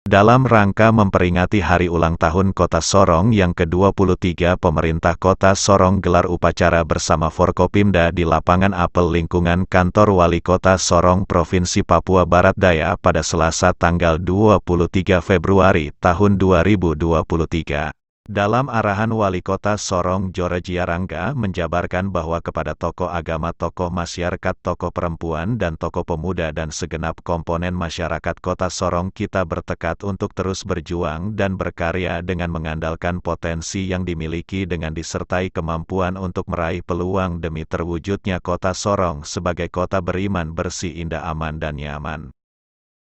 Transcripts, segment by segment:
Dalam rangka memperingati Hari Ulang Tahun Kota Sorong yang ke-23, pemerintah Kota Sorong gelar upacara bersama Forkopimda di lapangan apel lingkungan kantor Wali Kota Sorong Provinsi Papua Barat Daya pada Selasa tanggal 23 Februari tahun 2023. Dalam arahan Wali Kota Sorong Georgia Rangga menjabarkan bahwa kepada tokoh agama, tokoh masyarakat, tokoh perempuan dan tokoh pemuda dan segenap komponen masyarakat Kota Sorong kita bertekad untuk terus berjuang dan berkarya dengan mengandalkan potensi yang dimiliki dengan disertai kemampuan untuk meraih peluang demi terwujudnya Kota Sorong sebagai kota beriman, bersih, indah, aman dan nyaman.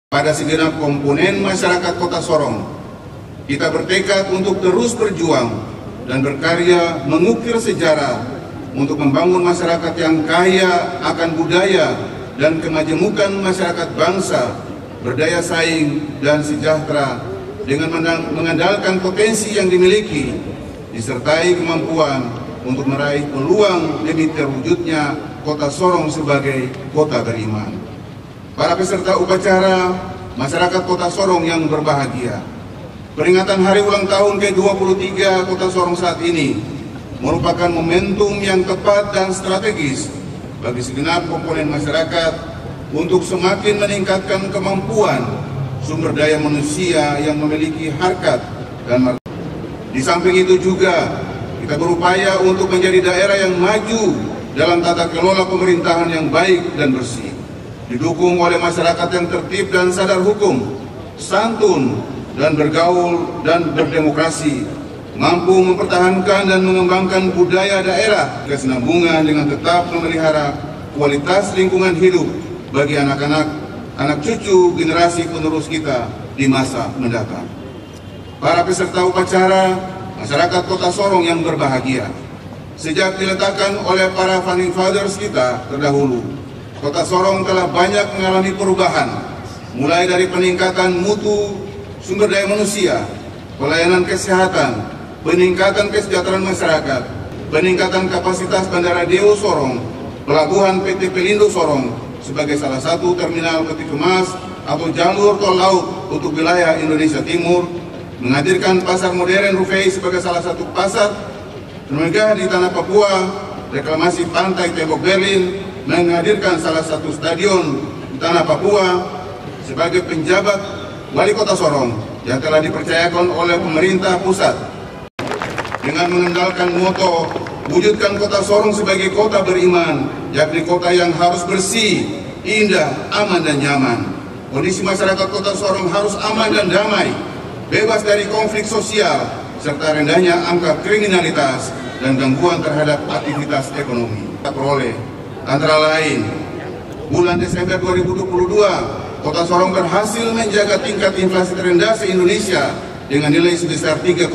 Pada segenap komponen masyarakat Kota Sorong, kita bertekad untuk terus berjuang dan berkarya mengukir sejarah untuk membangun masyarakat yang kaya akan budaya dan kemajemukan masyarakat bangsa, berdaya saing dan sejahtera dengan mengandalkan potensi yang dimiliki, disertai kemampuan untuk meraih peluang demi terwujudnya Kota Sorong sebagai kota beriman. Para peserta upacara, masyarakat Kota Sorong yang berbahagia, peringatan Hari Ulang Tahun ke-23 Kota Sorong saat ini merupakan momentum yang tepat dan strategis bagi segenap komponen masyarakat untuk semakin meningkatkan kemampuan sumber daya manusia yang memiliki harkat dan martabat. Di samping itu juga kita berupaya untuk menjadi daerah yang maju dalam tata kelola pemerintahan yang baik dan bersih, didukung oleh masyarakat yang tertib dan sadar hukum, santun dan bergaul dan berdemokrasi, mampu mempertahankan dan mengembangkan budaya daerah, kesinambungan dengan tetap memelihara kualitas lingkungan hidup bagi anak-anak, anak cucu generasi penerus kita di masa mendatang. Para peserta upacara, masyarakat Kota Sorong yang berbahagia, sejak diletakkan oleh para founding fathers kita terdahulu, Kota Sorong telah banyak mengalami perubahan, mulai dari peningkatan mutu sumber daya manusia, pelayanan kesehatan, peningkatan kesejahteraan masyarakat, peningkatan kapasitas Bandara Dewa Sorong, pelabuhan PT Pelindo Sorong sebagai salah satu terminal peti kemas atau jalur tol laut untuk wilayah Indonesia Timur, menghadirkan pasar modern Rufai sebagai salah satu pasar termegah di tanah Papua, reklamasi pantai Tembok Berlin, menghadirkan salah satu stadion di tanah Papua sebagai penjabat Wali Kota Sorong yang telah dipercayakan oleh pemerintah pusat dengan mengandalkan moto wujudkan Kota Sorong sebagai kota beriman, yakni kota yang harus bersih, indah, aman dan nyaman. Kondisi masyarakat Kota Sorong harus aman dan damai, bebas dari konflik sosial serta rendahnya angka kriminalitas dan gangguan terhadap aktivitas ekonomi. Kita peroleh antara lain bulan Desember 2022 Kota Sorong berhasil menjaga tingkat inflasi terendah se-Indonesia dengan nilai sebesar 3,26%,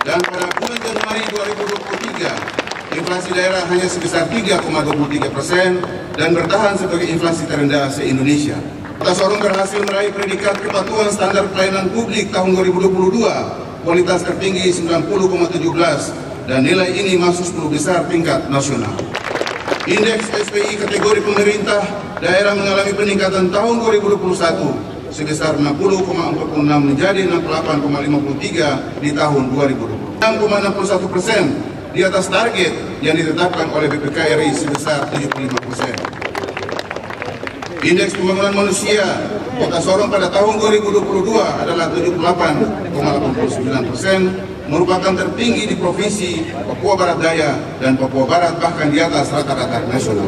dan pada bulan Januari 2023 inflasi daerah hanya sebesar 3,23% dan bertahan sebagai inflasi terendah se-Indonesia. Kota Sorong berhasil meraih predikat kepatuhan standar pelayanan publik tahun 2022, kualitas tertinggi 90,17, dan nilai ini masuk 10 besar tingkat nasional. Indeks SPI kategori pemerintah daerah mengalami peningkatan tahun 2021 sebesar 60,46 menjadi 68,53 di tahun 2020. 6,61% di atas target yang ditetapkan oleh BPK RI sebesar 75%. Indeks pembangunan manusia Kota Sorong pada tahun 2022 adalah 78,89%, merupakan tertinggi di Provinsi Papua Barat Daya dan Papua Barat, bahkan di atas rata-rata nasional.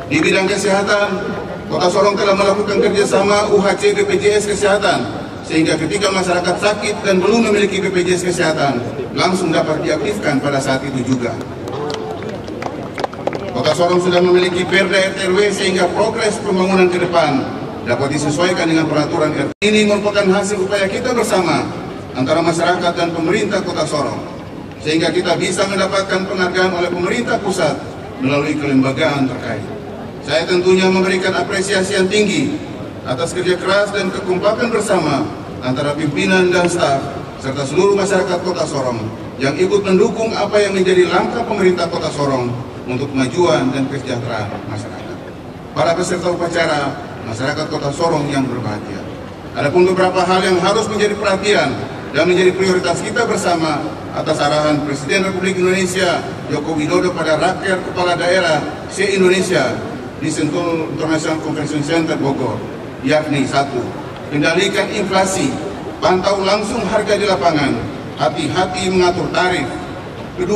Di bidang kesehatan, Kota Sorong telah melakukan kerjasama UHC BPJS Kesehatan, sehingga ketika masyarakat sakit dan belum memiliki BPJS Kesehatan, langsung dapat diaktifkan pada saat itu juga. Kota Sorong sudah memiliki Perda RT/RW sehingga progres pembangunan ke depan dapat disesuaikan dengan peraturan RT. Ini merupakan hasil upaya kita bersama antara masyarakat dan pemerintah Kota Sorong, sehingga kita bisa mendapatkan penghargaan oleh pemerintah pusat melalui kelembagaan terkait. Saya tentunya memberikan apresiasi yang tinggi atas kerja keras dan kekompakan bersama antara pimpinan dan staf serta seluruh masyarakat Kota Sorong yang ikut mendukung apa yang menjadi langkah pemerintah Kota Sorong untuk kemajuan dan kesejahteraan masyarakat. Para peserta upacara, masyarakat Kota Sorong yang berbahagia, Adapun beberapa hal yang harus menjadi perhatian dan menjadi prioritas kita bersama atas arahan Presiden Republik Indonesia Joko Widodo pada rakyat kepala daerah se-Indonesia di Sentul International Convention Center Bogor, yakni 1. Kendalikan inflasi, pantau langsung harga di lapangan, hati-hati mengatur tarif. 2.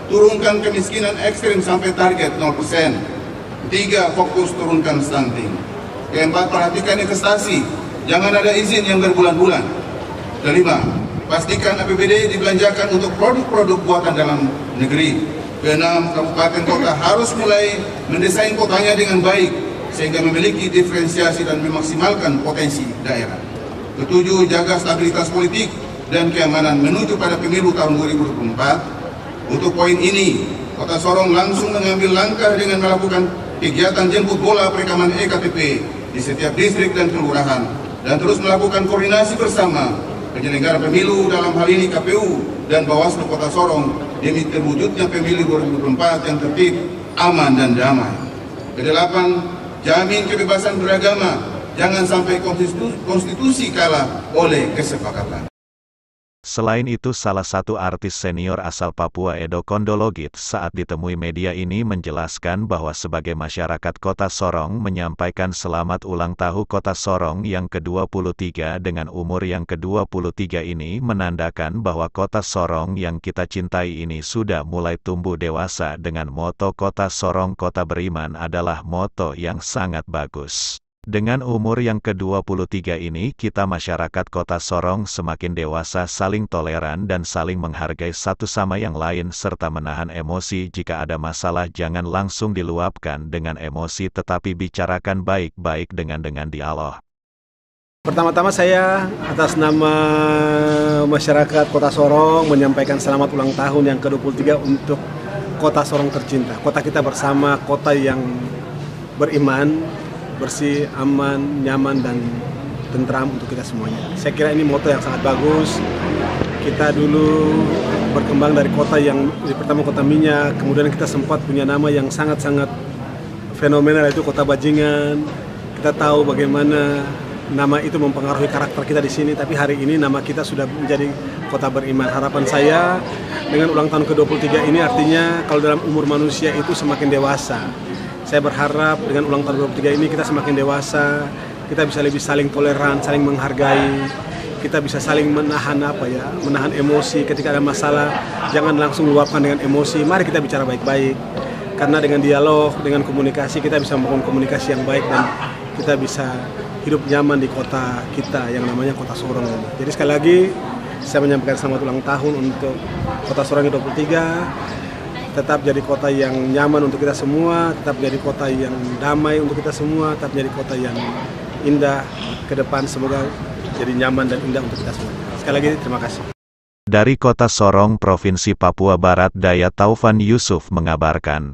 Turunkan kemiskinan ekstrim sampai target 0%. 3. Fokus turunkan stunting. 4. Perhatikan investasi, jangan ada izin yang berbulan-bulan. 5. Pastikan APBD dibelanjakan untuk produk-produk buatan dalam negeri. 6. Kabupaten kota harus mulai mendesain kotanya dengan baik sehingga memiliki diferensiasi dan memaksimalkan potensi daerah. 7. Jaga stabilitas politik dan keamanan menuju pada pemilu tahun 2024. Untuk poin ini, Kota Sorong langsung mengambil langkah dengan melakukan kegiatan jemput bola perekaman EKTP di setiap distrik dan kelurahan dan terus melakukan koordinasi bersama penyelenggara pemilu, dalam hal ini KPU dan Bawaslu Kota Sorong demi terwujudnya pemilu 2024 yang tertib, aman dan damai. 8. Jamin kebebasan beragama, jangan sampai konstitusi kalah oleh kesepakatan. Selain itu, salah satu artis senior asal Papua Edo Kondologit saat ditemui media ini menjelaskan bahwa sebagai masyarakat Kota Sorong menyampaikan selamat ulang tahun Kota Sorong yang ke-23 dengan umur yang ke-23 ini menandakan bahwa Kota Sorong yang kita cintai ini sudah mulai tumbuh dewasa dengan moto Kota Sorong Kota Beriman adalah moto yang sangat bagus. Dengan umur yang ke-23 ini, kita masyarakat Kota Sorong semakin dewasa, saling toleran dan saling menghargai satu sama yang lain serta menahan emosi. Jika ada masalah jangan langsung diluapkan dengan emosi tetapi bicarakan baik-baik dengan dialog. Pertama-tama saya atas nama masyarakat Kota Sorong menyampaikan selamat ulang tahun yang ke-23 untuk Kota Sorong tercinta. Kota kita bersama, kota yang beriman, bersih, aman, nyaman, dan tentram untuk kita semuanya. Saya kira ini moto yang sangat bagus. Kita dulu berkembang dari kota yang pertama kota minyak, kemudian kita sempat punya nama yang sangat-sangat fenomenal, yaitu Kota Bajingan. Kita tahu bagaimana nama itu mempengaruhi karakter kita di sini, tapi hari ini nama kita sudah menjadi Kota Beriman. Harapan saya dengan ulang tahun ke-23 ini artinya kalau dalam umur manusia itu semakin dewasa. Saya berharap dengan ulang tahun 23 ini kita semakin dewasa, kita bisa lebih saling toleran, saling menghargai, kita bisa saling menahan menahan emosi ketika ada masalah, jangan langsung luapkan dengan emosi. Mari kita bicara baik-baik, karena dengan dialog, dengan komunikasi kita bisa membangun komunikasi yang baik dan kita bisa hidup nyaman di kota kita yang namanya Kota Sorong. Jadi sekali lagi saya menyampaikan selamat ulang tahun untuk Kota Sorong yang 23. Tetap jadi kota yang nyaman untuk kita semua, tetap jadi kota yang damai untuk kita semua, tetap jadi kota yang indah ke depan. Semoga jadi nyaman dan indah untuk kita semua. Sekali lagi terima kasih. Dari Kota Sorong, Provinsi Papua Barat Daya, Taufan Yusuf mengabarkan.